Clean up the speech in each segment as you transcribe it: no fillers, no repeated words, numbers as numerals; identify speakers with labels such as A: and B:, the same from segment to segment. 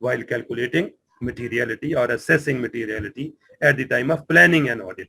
A: while calculating materiality or assessing materiality at the time of planning and audit।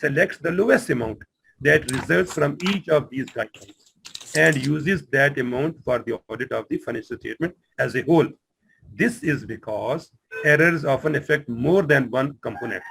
A: selects the lowest amount that results from each of these guidelines and uses that amount for the audit of the financial statement as a whole. This is because errors often affect more than one component।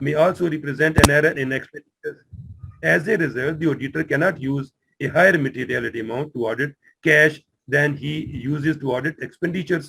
A: may also represent an error in expenditures. As a result, the auditor cannot use a higher materiality amount to audit cash than he uses to audit expenditures।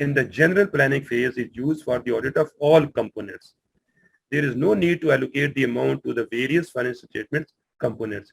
A: in the general planning phase is used for the audit of all components. There is no need to allocate the amount to the various financial statements components।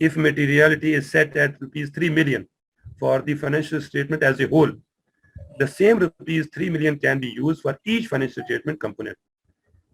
A: if materiality is set at rupees 3 million for the financial statement as a whole, the same rupees 3 million can be used for each financial statement component.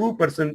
A: 2%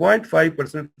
A: 0.5%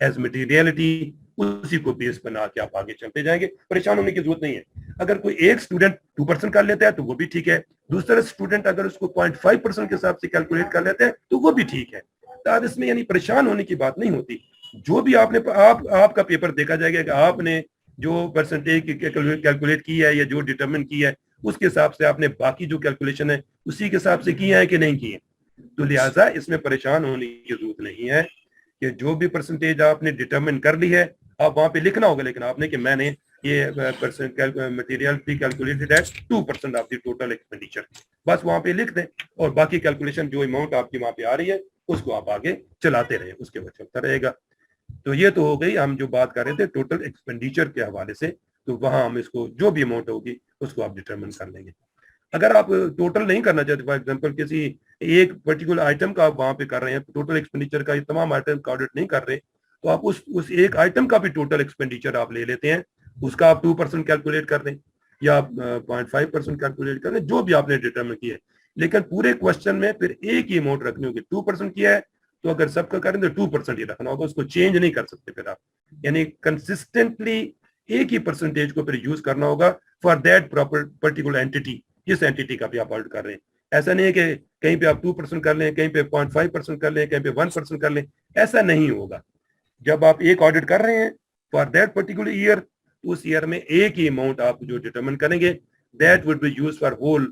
A: as materiality, اسی کو بیس بنا کے آپ آگے چلتے جائیں گے. پریشان ہونے کی ضرورت نہیں ہے. اگر کوئی ایک اسٹوڈنٹ 2% کر لیتا ہے تو وہ بھی ٹھیک ہے, دوسرا اسٹوڈنٹ اگر اس کو 0.5% کے حساب سے کیلکولیٹ کر لیتے ہیں تو وہ بھی ٹھیک ہے. تو اس میں یعنی پریشان ہونے کی بات نہیں ہوتی. جو بھی آپ کا پیپر دیکھا جائے گا کہ آپ نے جو پرسنٹیج کیلکولیٹ کی ہے یا جو ڈیٹرمن کی ہے اس کے حساب سے آپ نے باقی جو کیلکولیشن ہے اسی کے حساب سے کی ہے کہ نہیں کی ہے. تو لہٰذا اس میں پریشان ہونے کی ضرورت نہیں ہے کہ جو بھی پرسنٹیج آپ نے ڈیٹرمن کر لی ہے آپ وہاں پہ لکھنا ہوگا, لیکن آپ نے کہ میں نے یہ مٹیریلٹی کیلکولیٹڈ ہے 2% آف دی ٹوٹل ایکسپینڈیچر, بس وہاں پہ لکھ دیں اور باقی کیلکولیشن جو اماؤنٹ آپ کی وہاں پہ آ رہی ہے اس کو آپ آگے چلاتے رہیں, اس کے بعد چلتا رہے گا. تو یہ تو ہو گئی ہم جو بات کر رہے تھے ٹوٹل ایکسپینڈیچر کے حوالے سے, تو وہاں ہم اس کو جو بھی اماؤنٹ ہوگی اس کو آپ ڈیٹرمن کر لیں گے. اگر آپ ٹوٹل نہیں کرنا چاہتے, فار ایگزامپل کسی ایک پرٹیکولر آئٹم کا آپ وہاں پہ کر رہے ہیں, ٹوٹل ایکسپینڈیچر کا تمام آئٹم کا آڈٹ نہیں کر رہے, تو آپ اس ایک آئٹم کا بھی ٹوٹل ایکسپینڈیچر آپ لے لیتے ہیں, اس کا آپ 2% کیلکولیٹ کر دیں یا 0.5% کیلکولیٹ کر دیں, جو بھی آپ نے ڈیٹرمن کیا ہے. لیکن پورے کوشچن میں پھر ایک ہی اماؤنٹ رکھنی ہوگی. 2% کیا ہے تو اگر سب کا کریں تو 2% ہی رکھنا ہوگا, اس کو چینج نہیں کر سکتے پھر آپ, یعنی کنسسٹنٹلی ایک ہی پرسنٹیج کو پھر یوز کرنا ہوگا فار دیٹ پرٹیکولر اینٹی, جس اینٹی کا بھی آپ آڈٹ کر رہے ہیں. ایسا نہیں ہے کہ کہیں پہ آپ 2% کر لیں, کہیں پہ 0.5% کر لیں, کہیں پہ 1% کر لیں, ایسا نہیں ہوگا. جب آپ ایک آڈٹ کر رہے ہیں فار دیٹ پرٹیکولر ایئر, اس ایئر میں ایک ہی اماؤنٹ آپ جو ڈیٹرمن کریں گے that would be use for whole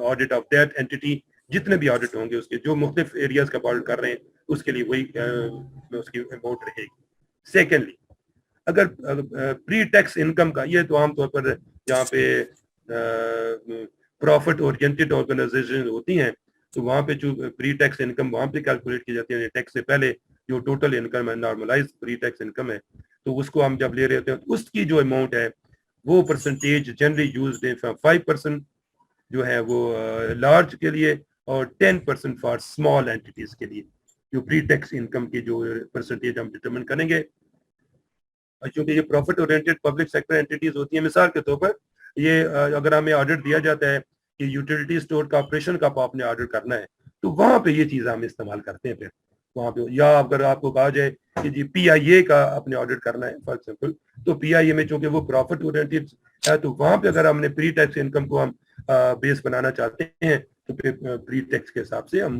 A: audit of that entity. جتنے بھی آڈٹ ہوں گے اس کے جو مختلف ایریاز کا آڈٹ کر رہے ہیں اس کے لیے وہی اس کی اماؤنٹ رہے گی. سیکنڈلی, اگر پری ٹیکس انکم کا, یہ تو عام طور پر جہاں پہ پروفٹ اورینٹڈ آرگنائزیشن ہوتی ہیں تو وہاں پہ جو پری ٹیکس انکم وہاں پہ کیلکولیٹ کی جاتی ہے ٹیکس سے پہلے, جو ٹوٹل انکم ہے نارملائز پری ٹیکس انکم ہے, تو اس کو ہم جب لے رہے ہوتے ہیں تو اس کی جو اماؤنٹ ہے وہ پرسنٹیج جنرلی یوزڈ ہے 5% جو ہے وہ لارج کے لیے اور 10% فار اسمال اینٹیز کے لیے, جو پری ٹیکس انکم کی جو پرسنٹیج ہم ڈیٹرمن کریں گے. چونکہ یہ profit oriented public sector entities ہوتی ہیں, مثال کے طور پر یہ اگر ہمیں آرڈر دیا جاتا ہے کہ یوٹیلیٹی اسٹور کا آپریشن کا آپ نے آرڈر کرنا ہے تو وہاں پہ یہ چیزیں ہم استعمال کرتے ہیں پھر وہاں پہ. یا اگر آپ کو کہا جائے کہ جی پی آئی اے کا اپنے آڈٹ کرنا ہے فار ایگزامپل, تو پی آئی اے میں چونکہ وہ پروفٹ اورینٹڈ ہے تو وہاں پہ اگر ہم نے پری ٹیکس انکم کو ہم بیس بنانا چاہتے ہیں تو پھر پری ٹیکس کے حساب سے ہم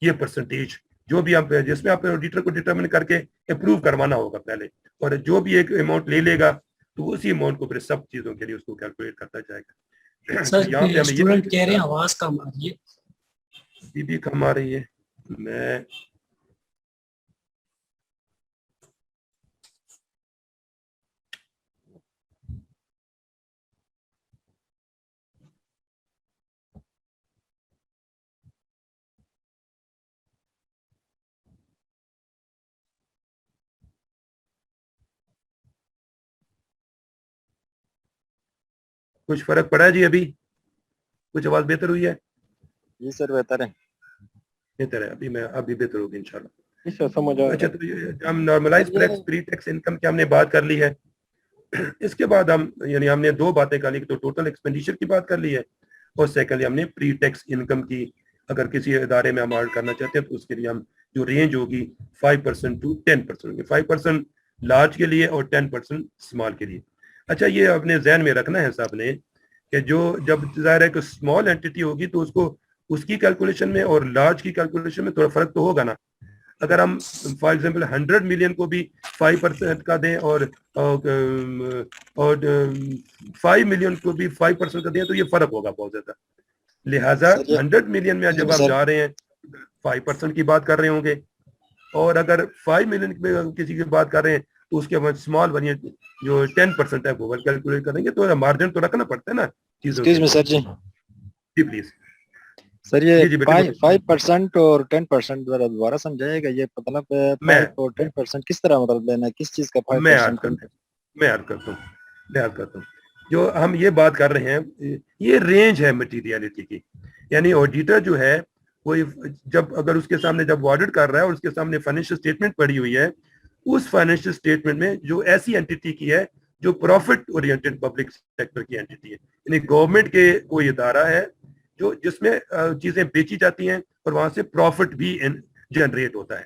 A: یہ پرسنٹیج جو بھی آپ جس میں آپ آڈیٹر کو ڈیٹرمن کر کے اپروو کروانا ہوگا پہلے, اور جو بھی ایک اماؤنٹ لے گا تو اسی اماؤنٹ کو پھر سب چیزوں کے لیے اس کو کیلکولیٹ کرتا جائے گا.
B: سر
A: یہاں پہ ہمیں
B: اسٹوڈنٹ کہہ رہے ہیں آواز کم آ رہی ہے,
A: بھی کم آ رہی ہے. میں کچھ فرق پڑا ہے جی, ابھی کچھ آواز بہتر ہوئی ہے؟
C: جی سر بہتر ہے,
A: بہتر ہے, ابھی بہتر ہوگی انشاءاللہ.
C: سمجھ آ
A: اچھا, تو ہم نارملائز پری ٹیکس انکم کی ہم نے بات کر لی ہے. اس کے بعد ہم نے دو باتیں کر لی, تو ٹوٹل ایکسپینڈیچر کی بات کر لی ہے اور سیکنڈلی ہم نے پری ٹیکس انکم کی, اگر کسی ادارے میں ہم آڈٹ کرنا چاہتے ہیں تو اس کے لیے ہم جو رینج ہوگی 5% to 10%, 5% لارج کے لیے اور 10% اسمال کے لیے. اچھا, یہ اپنے ذہن میں رکھنا ہے صاحب نے کہ جو جب ظاہر ہے کہ اسمال اینٹی ہوگی تو اس کی کیلکولیشن میں اور لارج کی کیلکولیشن میں تھوڑا فرق تو ہوگا نا. اگر ہم فار ایگزامپل 100 ملین کو بھی 5% کا دیں اور 5 ملین کو بھی 5% کا دیں تو یہ فرق ہوگا بہت زیادہ. لہٰذا 100 ملین میں جب ہم جا رہے ہیں 5% کی بات کر رہے ہوں گے, اور اگر 5 ملین میں کسی کی بات کر رہے ہیں تو اس کے بعد اسمال بنیے جو 10% ہے وہ کیلکولیٹ کریں گے, تو مارجن تو رکھنا پڑتا ہے نا چیزوں کے.
C: سر جی
A: پلیز
C: سر, یہ 5% اور 10% دوبارہ سمجھائے گا, یہ مطلب 5 اور 10% کس طرح مطلب لینا ہے, کس چیز کا 5%؟
A: میں عرض کرتا ہوں. جو ہم یہ بات کر رہے ہیں یہ رینج ہے مٹیریلٹی کی, یعنی آڈیٹر جو ہے وہ جب اگر اس کے سامنے جب آڈٹ کر رہا ہے اور اس کے سامنے فائنینشیل اسٹیٹمنٹ پڑی ہوئی ہے, اس فائنینشیل اسٹیٹمنٹ میں جو ایسی اینٹی کی ہے جو پروفٹ اورینٹڈ پبلک سیکٹر کی اینٹی ہے, یعنی گورنمنٹ کے کوئی ادارہ ہے جس میں چیزیں بیچی جاتی ہیں اور وہاں سے پروفٹ بھی جنریٹ ہوتا ہے,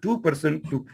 A: 2% to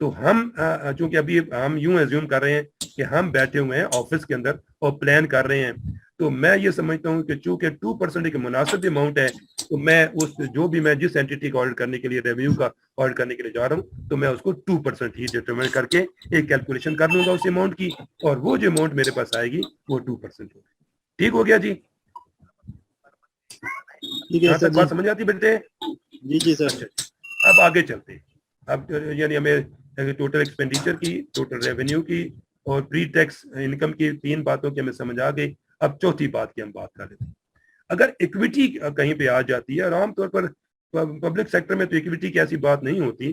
A: تو ہم چونکہ ابھی ہم یوں ایزیوم کر رہے ہیں کہ ہم بیٹھے ہوئے ہیں آفس کے اندر اور پلان کر رہے ہیں, تو میں یہ سمجھتا ہوں کہ چونکہ 2% ایک مناسب اماؤنٹ ہے, تو میں اس جو بھی میں جس اینٹی کا آڈٹ کرنے کے لیے ریونیو کا آڈٹ کرنے کے لیے جا رہا ہوں, تو میں اس کو 2% ہی ڈیٹرمن کر کے ایک کیلکولیشن کر لوں گا اس اماؤنٹ کی, اور وہ جو اماؤنٹ میرے پاس آئے گی وہ 2% ہوگی. ٹھیک ہو گیا جی؟ یہاں تک بات سمجھ آتی بیٹے؟
C: جی سر.
A: اچھا, اب آگے چلتے ہیں. اب یعنی ہمیں ٹوٹل ایکسپینڈیچر کی, ٹوٹل ریونیو کی اور پری ٹیکس انکم کی 3 باتوں کی ہمیں سمجھ آ گئی. اب چوتھی بات کی ہم بات کر لیتے ہیں. اگر ایکویٹی کہیں پہ آ جاتی ہے, اور عام طور پر پبلک سیکٹر میں تو ایکویٹی کی ایسی بات نہیں ہوتی,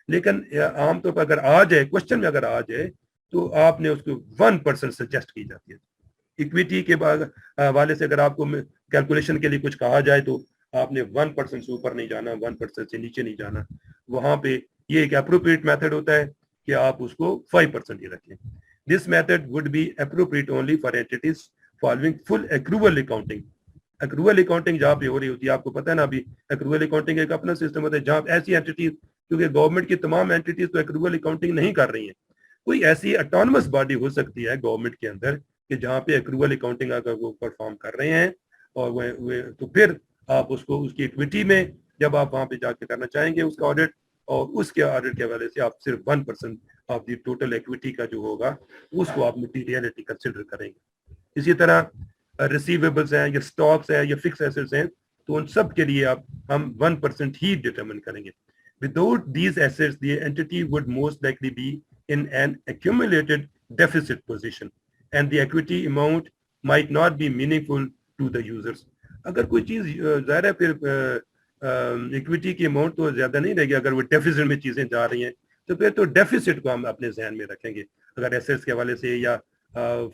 A: لیکن عام طور پر اگر آ جائے, کوشچن میں اگر آ جائے, تو آپ نے اس کو 1% سجیسٹ کی جاتی ہے. ایکویٹی کے حوالے سے اگر آپ کو کیلکولیشن کے لیے کچھ کہا جائے تو آپ نے 1% سے اوپر نہیں جانا, 1% سے نیچے نہیں جانا. وہاں پہ یہ ایک اپروپریٹ میتھڈ ہوتا ہے کہ آپ اس کو 5% ہی رکھیں. This method would be appropriate only for entities following full accrual accounting. Accrual accounting جہاں پہ ہو رہی ہوتی ہے, آپ کو پتہ ہے نا, ابھی ایکروول اکاؤنٹنگ ایک اپنا سسٹم ہوتا ہے جہاں ایسی اینٹیز, کیونکہ گورنمنٹ کی تمام اینٹیز تو ایکروول اکاؤنٹنگ نہیں کر رہی ہیں, کوئی ایسی اٹانومس باڈی ہو سکتی ہے گورنمنٹ کے اندر کہ جہاں پہ ایکروول اکاؤنٹنگ اگر وہ پرفارم کر رہے ہیں, اور تو پھر آپ اس کو اس کی ایکویٹی میں جب آپ وہاں پہ جا کے کرنا چاہیں گے اس کا آڈٹ, اور اس کے آڈٹ کے حوالے سے آپ صرف 1% آف دی ٹوٹل ایکویٹی کا جو ہوگا اس کو آپ مٹیریلٹی کنسیڈر کریں گے. اسی طرح ریسیویبلس ہیں یا سٹاکس ہیں یا فکس ایسٹس ہیں, تو ان سب کے لیے ہم 1% ہی ڈیٹرمن کریں گے. Without these assets, the entity would most likely be in an accumulated deficit position, and the equity amount might not be meaningful to the users. اگر کوئی چیز ظاہر ہے پھر ایکویٹی کی اماؤنٹ تو زیادہ نہیں رہے گی, اگر وہ ڈیفیسٹ میں چیزیں جا رہی ہیں تو پھر تو ڈیفیسٹ کو ہم اپنے ذہن میں رکھیں گے. اگر ایسیٹس کے حوالے سے یا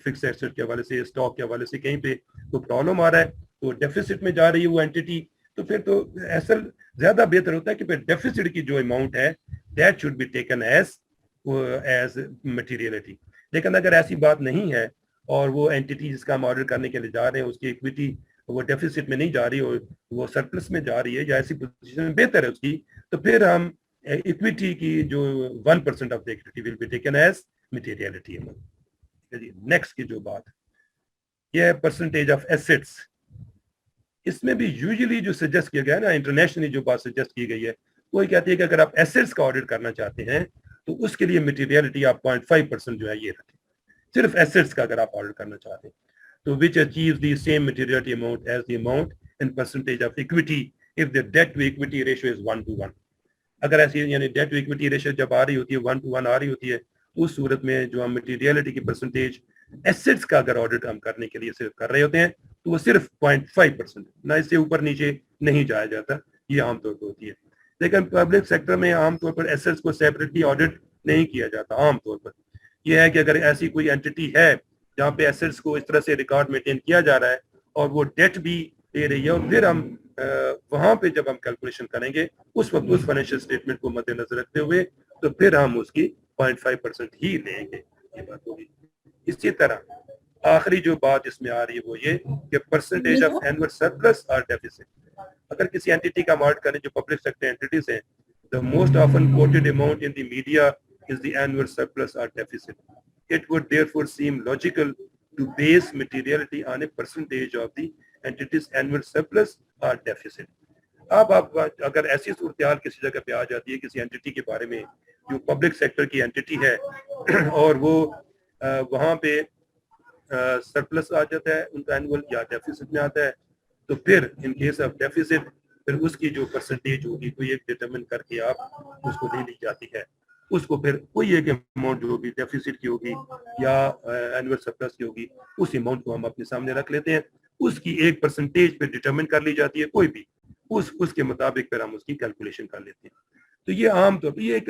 A: فکس ایسٹ کے حوالے سے, اسٹاک کے حوالے سے کہیں پہ کوئی پرابلم آ رہا ہے تو ڈیفیسٹ میں جا رہی ہے وہ اینٹی, تو پھر تو اصل زیادہ بہتر ہوتا ہے کہ پھر ڈیفیسٹ کی جو اماؤنٹ ہے that should be taken as materiality. لیکن اگر ایسی بات نہیں ہے اور وہ اینٹی جس کا ہم آرڈر کرنے کے لیے جا رہے ہیں اس کی ایکویٹی وہ ڈیفیسٹ میں نہیں جا رہی اور وہ سرپلس میں جا رہی ہے یا ایسی پوزیشن میں بہتر ہے اس کی, تو پھر ہم ایکویٹی کی جو 1% of the equity will be taken as materiality. Next کی جو بات یہ ہے پرسنٹیج آف ایسٹس. اس میں بھی یوزلی جو سجیسٹ کیا گیا ہے نا, انٹرنیشنلی جو بات سجیسٹ کی گئی ہے وہ کہتی ہے کہ اگر آپ ایسٹس کا آڈٹ کرنا چاہتے ہیں تو اس کے لیے مٹیریلٹی آپ 0.5% جو ہے یہ رکھیں, صرف ایسٹس کا اگر آپ آڈٹ کرنا چاہتے ہیں تو which achieves the same materiality amount as the amount in percentage of equity if the debt to equity ratio is 1:1. اگر ایسی یعنی ڈیٹ ٹو ایکویٹی ریشو جب آ رہی ہوتی ہے 1:1 آ رہی ہوتی ہے, تو اس صورت میں جو ہم مٹیریلٹی کی پرسنٹیج ایسٹس کا اگر آڈٹ ہم کرنے کے لیے صرف کر رہے ہوتے ہیں تو وہ صرف 0.5%, نہ اس سے اوپر نیچے نہیں جایا جاتا, یہ عام طور پر ہوتی ہے. لیکن پبلک سیکٹر میں عام طور پر ایسٹس کو سیپریٹلی آڈٹ نہیں کیا جاتا. عام طور پر یہ ہے کہ اگر ایسی کوئی اینٹی ہے جہاں پہ ایسٹس کو اس طرح سے ریکارڈ مینٹین کیا جا رہا ہے اور وہ ڈیٹ بھی دے رہی ہے, اور پھر ہم وہاں پہ جب ہم کیلکولیشن کریں گے اس وقت اس فائنینشیل اسٹیٹمنٹ کو مد نظر رکھتے ہوئے تو پھر ہم اس کی 0.5% ہی لیں گے. یہ بات ہوگی. اسی طرح آخری جو بات اس میں آ رہی ہے وہ یہ کہ پرسنٹیج آف اینوئل سرپلس اور ڈیفیسٹ. اگر کسی اینٹی کا مارٹ کریں جو پبلک سیکٹر اینٹیز ہیں, the most often quoted amount in the media is the annual surplus or deficit. It would therefore seem logical to base materiality on a percentage of the entity's annual surplus or deficit. اب آپ اگر ایسی صورتحال کسی جگہ پہ آ جاتی ہے کسی اینٹی کے بارے میں جو پبلک سیکٹر کی اینٹی ہے اور وہ وہاں پہ سرپلس آ جاتا ہے ان کا اینول یا ڈیفیسٹ میں آتا ہے, تو پھر ان کیس آف ڈیفیسٹ پھر اس کی جو پرسنٹیج ہوگی کوئی ایک ڈیٹرمن کر کے آپ اس کو لے لی جاتی ہے. اس کو پھر کوئی ایک اماؤنٹ جو ہوگی ڈیفیسٹ کی ہوگی یا اینول سرپلس کی ہوگی اس اماؤنٹ کو ہم اپنے سامنے رکھ لیتے ہیں, اس کی ایک پرسنٹیج پہ ڈیٹرمن کر لی جاتی ہے کوئی بھی, اس کے مطابق پھر ہم اس کی کیلکولیشن کر لیتے ہیں. تو یہ عام طور پر یہ ایک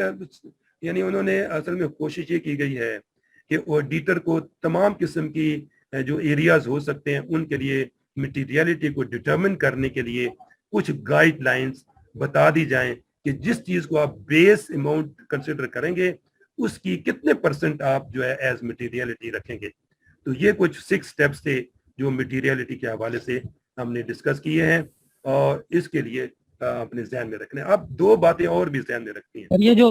A: یعنی انہوں نے اصل میں کوشش یہ کی گئی ہے کہ آڈیٹر کو تمام قسم کی جو ایریاز ہو سکتے ہیں ان کے لیے مٹیریلٹی کو ڈیٹرمن کرنے کے لیے کچھ گائیڈ لائنز بتا دی جائیں کہ جس چیز کو آپ بیس اماؤنٹ کنسیڈر کریں گے اس کی کتنے % آپ جو ہے ایز مٹیریلٹی رکھیں گے. تو یہ کچھ 6 سٹیپس تھے جو مٹیریلٹی کے حوالے سے ہم نے ڈسکس کیے ہیں اور اس کے لیے اپنے ذہن میں رکھنے. اب 2 باتیں اور بھی ذہن میں رکھتی ہیں.
B: اور یہ جو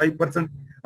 A: 5%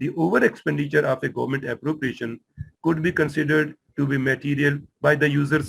A: the over expenditure of a government appropriation could be considered to be material by the users।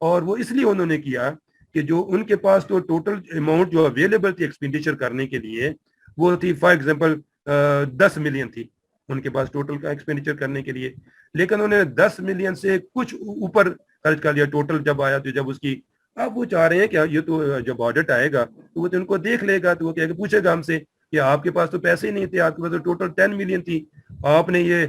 A: اور وہ اس لیے انہوں نے کیا کہ جو ان کے پاس تو ٹوٹل اماؤنٹ جو اویلیبل تھی ایکسپینڈیچر کرنے کے لیے وہ تھی فار ایگزامپل 10 ملین تھی ان کے پاس ٹوٹل کا ایکسپینڈیچر کرنے کے لیے, لیکن انہوں نے 10 ملین سے کچھ اوپر خرچ کر لیا ٹوٹل جب آیا تو جب اس کی. اب وہ چاہ رہے ہیں کہ یہ تو جب آڈٹ آئے گا تو وہ تو ان کو دیکھ لے گا تو وہ کہے گا, پوچھے گا ہم سے کہ آپ کے پاس تو پیسے ہی نہیں تھے, آپ کے پاس تو ٹوٹل 10 ملین تھی, آپ نے یہ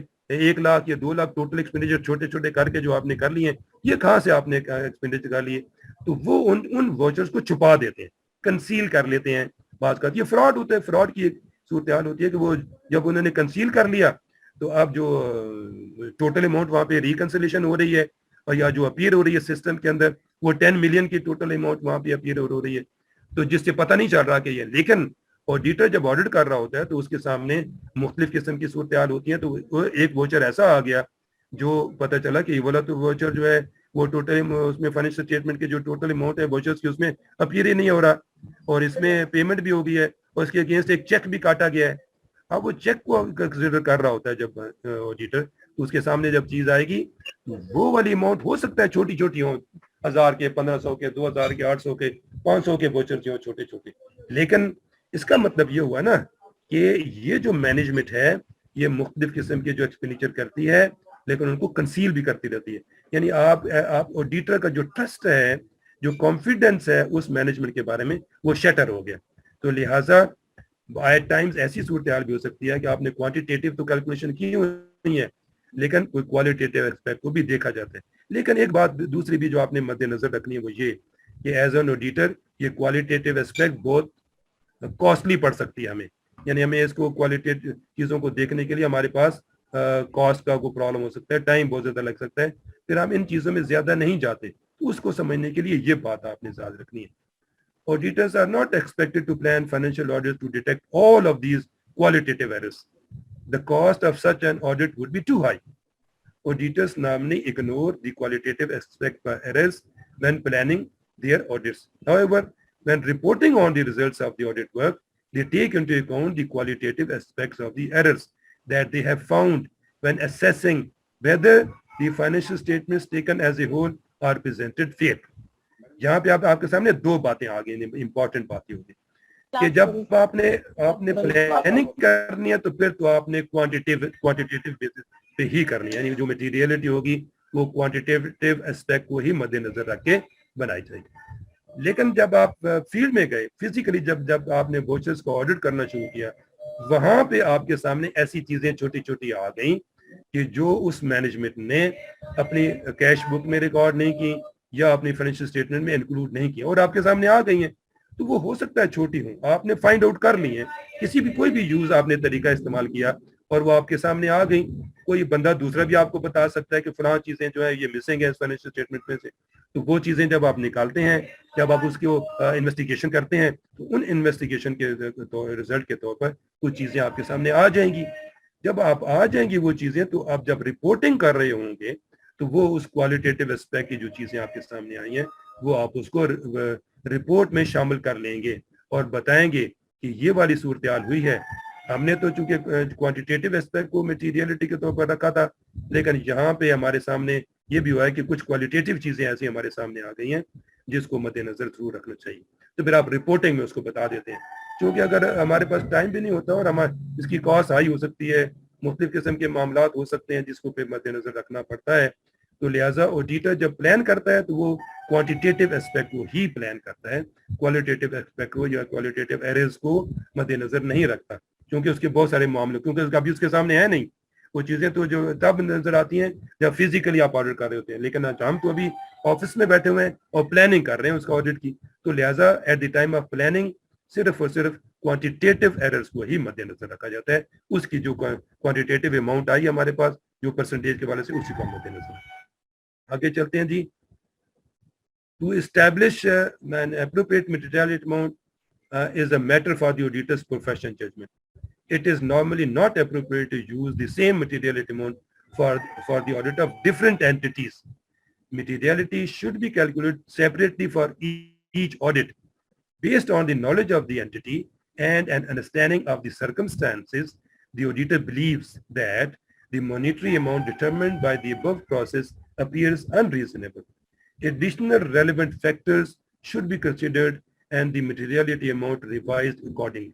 A: 1 لاکھ یا 2 لاکھ ٹوٹل ایکسپینڈیچر چھوٹے چھوٹے کر کے جو آپ نے کر لیے یہ کہاں سے آپ نے ایکسپینڈیچر کر لیے. تو وہ ان واچرز کو چھپا دیتے ہیں, کنسیل کر لیتے ہیں. بعض کا یہ فراڈ ہوتا ہے, فراڈ کی ایک صورتحال ہوتی ہے کہ وہ جب انہوں نے کنسیل کر لیا تو اب جو ٹوٹل اماؤنٹ وہاں پہ ریکنسلیشن ہو رہی ہے اور یا جو اپیئر ہو رہی ہے سسٹم کے اندر وہ 10 ملین کی ٹوٹل اماؤنٹ وہاں پہ اپیئر ہو رہی ہے, تو جس سے پتہ نہیں چل رہا کہ یہ. لیکن آڈیٹر جب آڈٹ کر رہا ہوتا ہے تو اس کے سامنے مختلف قسم کی صورتحال ہوتی ہیں. تو ایک واچر ایسا آ گیا جو پتہ چلا کہ یہ والا تو واچر جو ہے وہ ٹوٹل اس میں فائنینشل اسٹیٹمنٹ کے جو ٹوٹل اماؤنٹ ہے واچرز کی اس میں اپیئر ہی نہیں ہو رہا, اور اس میں پیمنٹ بھی ہو گئی ہے اور اس کے اگینسٹ ایک چیک بھی کاٹا گیا ہے. اب وہ چیک کو کنسیڈر کر رہا ہوتا ہے جب آڈیٹر, تو اس کے سامنے جب چیز آئے گی وہ والی اماؤنٹ ہو سکتا ہے چھوٹی چھوٹی ہوں, 1000 کے, 1500 کے, 2000 کے, 800 کے, 500 کے واچر جو چھوٹے چھوٹے. لیکن اس کا مطلب یہ ہوا نا کہ یہ جو مینجمنٹ ہے یہ مختلف قسم کے جو ایکسپینڈیچر کرتی ہے لیکن ان کو کنسیل بھی کرتی رہتی ہے. یعنی آپ آڈیٹر کا جو ٹرسٹ ہے, جو کانفیڈنس ہے اس مینجمنٹ کے بارے میں وہ شٹر ہو گیا. تو لہٰذا ایٹ ٹائمز ایسی صورتحال بھی ہو سکتی ہے کہ آپ نے کوانٹیٹیو تو کیلکولیشن کی ہوئی ہے لیکن کوئی کوالٹیٹیو ایسپیکٹ کو بھی دیکھا جاتا ہے. لیکن ایک بات دوسری بھی جو آپ نے مد نظر رکھنی ہے وہ یہ کہ ایز این آڈیٹر یہ کوالٹیٹیو ایسپیکٹ بہت کاسٹلی پڑ سکتی ہے ہمیں. یعنی ہمیں اس کو کوالٹیٹیو چیزوں کو دیکھنے کے لیے ہمارے پاس کاسٹ کا کوئی پرابلم ہو سکتا ہے, ٹائم بہت زیادہ لگ سکتا ہے, پھر ہم ان چیزوں میں زیادہ نہیں جاتے. تو اس کو سمجھنے کے لیے یہ بات آپ نے یاد رکھنی ہے. Auditors are not expected to plan financial audits to detect all of these qualitative errors. The cost of such an audit would be too high. Auditors normally ignore the qualitative aspect of errors when planning their audits. However, when reporting on the results of the audit work, they take into account the qualitative aspects of the errors that they have found when assessing whether the financial statements taken as a whole are presented fair. یہاں پہ آپ کے سامنے دو باتیں آ گئی, important باتیں ہوگی کہ جب آپ نے پلاننگ کرنی ہے تو پھر تو آپ نے کوانٹیٹیو بیسس پہ ہی کرنی ہے, یعنی جو مٹیریلٹی ہوگی وہ کوانٹیٹیو اسپیکٹ کو ہی مد نظر رکھ کے بنائی جائے گی. لیکن جب آپ فیلڈ میں گئے فزیکلی, جب آپ نے واچرز کو آڈٹ کرنا شروع کیا, وہاں پہ آپ کے سامنے ایسی چیزیں چھوٹی چھوٹی آ گئیں کہ جو اس مینجمنٹ نے اپنی کیش بک میں ریکارڈ نہیں کی یا اپنی فائنینشل اسٹیٹمنٹ میں انکلوڈ نہیں کیا اور آپ کے سامنے آ گئی ہیں. تو وہ ہو سکتا ہے چھوٹی ہوں, آپ نے فائنڈ آؤٹ کر لی ہیں, کسی بھی کوئی بھی یوز آپ نے طریقہ استعمال کیا اور وہ آپ کے سامنے آ گئی. کوئی بندہ دوسرا بھی آپ کو بتا سکتا ہے کہ فلاں چیزیں جو ہے یہ مسنگ ہے اس فائنینشل اسٹیٹمنٹ میں سے. تو وہ چیزیں جب آپ نکالتے ہیں, جب آپ اس کی انویسٹیگیشن کرتے ہیں تو ان انویسٹیگیشن کے رزلٹ کے طور پر کچھ چیزیں آپ کے سامنے آ جائیں گی. جب آپ آ جائیں گی وہ چیزیں تو آپ جب رپورٹنگ کر رہے ہوں گے تو وہ اس کوالٹیٹیو اسپیکٹ کی جو چیزیں آپ کے سامنے آئی ہیں وہ آپ اس کو رپورٹ میں شامل کر لیں گے اور بتائیں گے کہ یہ والی صورتحال ہوئی ہے. ہم نے تو چونکہ کوانٹیٹیو اسپیکٹ کو میٹیریلٹی کے طور پر رکھا تھا, لیکن یہاں پہ ہمارے سامنے یہ بھی ہوا ہے کہ کچھ کوالٹیٹیو چیزیں ایسی ہمارے سامنے آ گئی ہیں جس کو مد نظر ضرور رکھنا چاہیے. تو پھر آپ رپورٹنگ میں اس کو بتا دیتے ہیں. چونکہ اگر ہمارے پاس ٹائم بھی نہیں ہوتا اور اس کی کاسٹ ہائی ہو سکتی ہے, مختلف قسم کے معاملات ہو سکتے ہیں جس کو پہ مد نظر رکھنا پڑتا ہے, تو لہٰذا آڈیٹر جب پلان کرتا ہے تو وہ کوانٹیٹیو اسپیکٹ کو ہی پلان کرتا ہے, کوالٹیٹیو اسپیکٹ کو یا کوالٹیٹیو ایررز کو مد نظر نہیں رکھتا, کیونکہ اس کے بہت سارے معاملے کیونکہ ابھی اس کے سامنے ہے نہیں. وہ چیزیں تو جو تب نظر آتی ہیں جب فزیکلی آپ آڈٹ کر رہے ہوتے ہیں, لیکن ہم تو ابھی آفس میں بیٹھے ہوئے ہیں اور پلاننگ کر رہے ہیں اس کا آڈٹ کی. تو لہٰذا at the time of planning صرف اور صرف کوانٹیٹیو ایررز کو ہی مد نظر رکھا جاتا ہے. اس کی جو کوانٹیٹیو اماؤنٹ آئی ہمارے پاس جو پرسنٹیج کے والے سے اسی کو مد نظر. آگے چلتے ہیں جی. To establish an appropriate materiality amount is a matter for the auditor's professional judgment. It is normally not appropriate to use the same materiality amount for the audit of different entities. Materiality should be calculated separately for each audit based on the knowledge of the entity and an understanding of the circumstances. The auditor believes that the monetary amount determined by the above process appears unreasonable. Additional relevant factors should be considered and the materiality amount revised accordingly.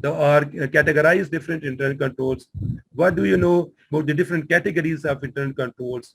A: the are categorized different internal controls, what do you know about the different categories of internal controls,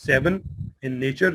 A: 7 in nature,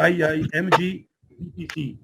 A: IIMG DPC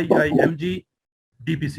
A: IIMG DPC,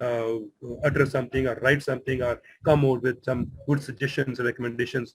A: utter something or write something or come out with some good suggestions, recommendations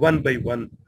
A: 1 by 1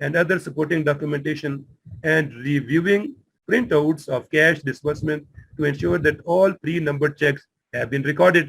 A: and other supporting documentation, and reviewing printouts of cash disbursement to ensure that all pre-numbered checks have been recorded.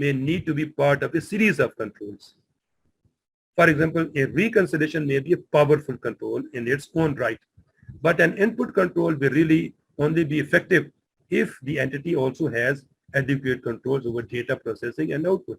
A: may need to be part of a series of controls. For example, a reconciliation may be a powerful control in its own right, but an input control will really only be effective if the entity also has adequate controls over data processing and output.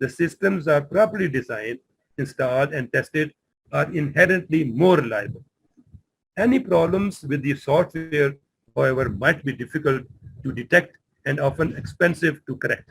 A: the systems are properly designed, installed and tested are inherently more reliable. Any problems with the software, however, might be difficult to detect and often expensive to correct.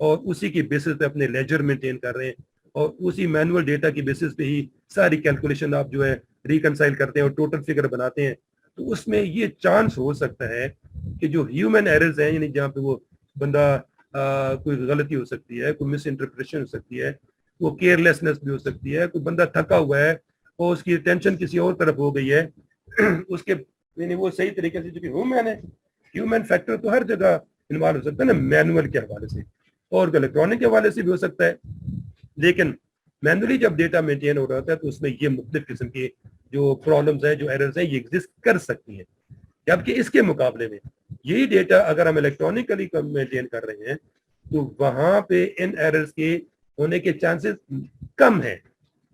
A: اور اسی کی basis پہ اپنے ledger maintain کر رہے ہیں اور اسی مینول ڈیٹا کی بیسس پہ ہی ساری کیلکولیشن آپ جو ہے ریکنسائل کرتے ہیں اور ٹوٹل فگر بناتے ہیں. تو اس میں یہ چانس ہو سکتا ہے کہ جو ہیومن ایررز ہیں, یعنی جہاں پہ وہ بندہ کوئی غلطی ہو سکتی ہے, کوئی مس انٹرپریشن ہو سکتی ہے, وہ کیئرلیسنس بھی ہو سکتی ہے, کوئی بندہ تھکا ہوا ہے اور اس کی ٹینشن کسی اور طرف ہو گئی ہے, اس کے یعنی وہ صحیح طریقے سے, جو کہ ہیومن ہے, ہیومن فیکٹر تو ہر جگہ انوالو ہو سکتا ہے نا, مینول کے حوالے سے اور الیکٹرانک کے حوالے سے بھی ہو سکتا ہے. لیکن مینولی جب ڈیٹا مینٹین ہو رہا ہوتا ہے تو اس میں یہ مختلف قسم کے جو پرابلمز ہیں, جو ایررز ہیں, یہ ایگزسٹ کر سکتی ہیں. جبکہ اس کے مقابلے میں یہی ڈیٹا اگر ہم الیکٹرانکلی مینٹین کر رہے ہیں تو وہاں پہ ان ایررز کے ہونے کے چانسز کم ہیں.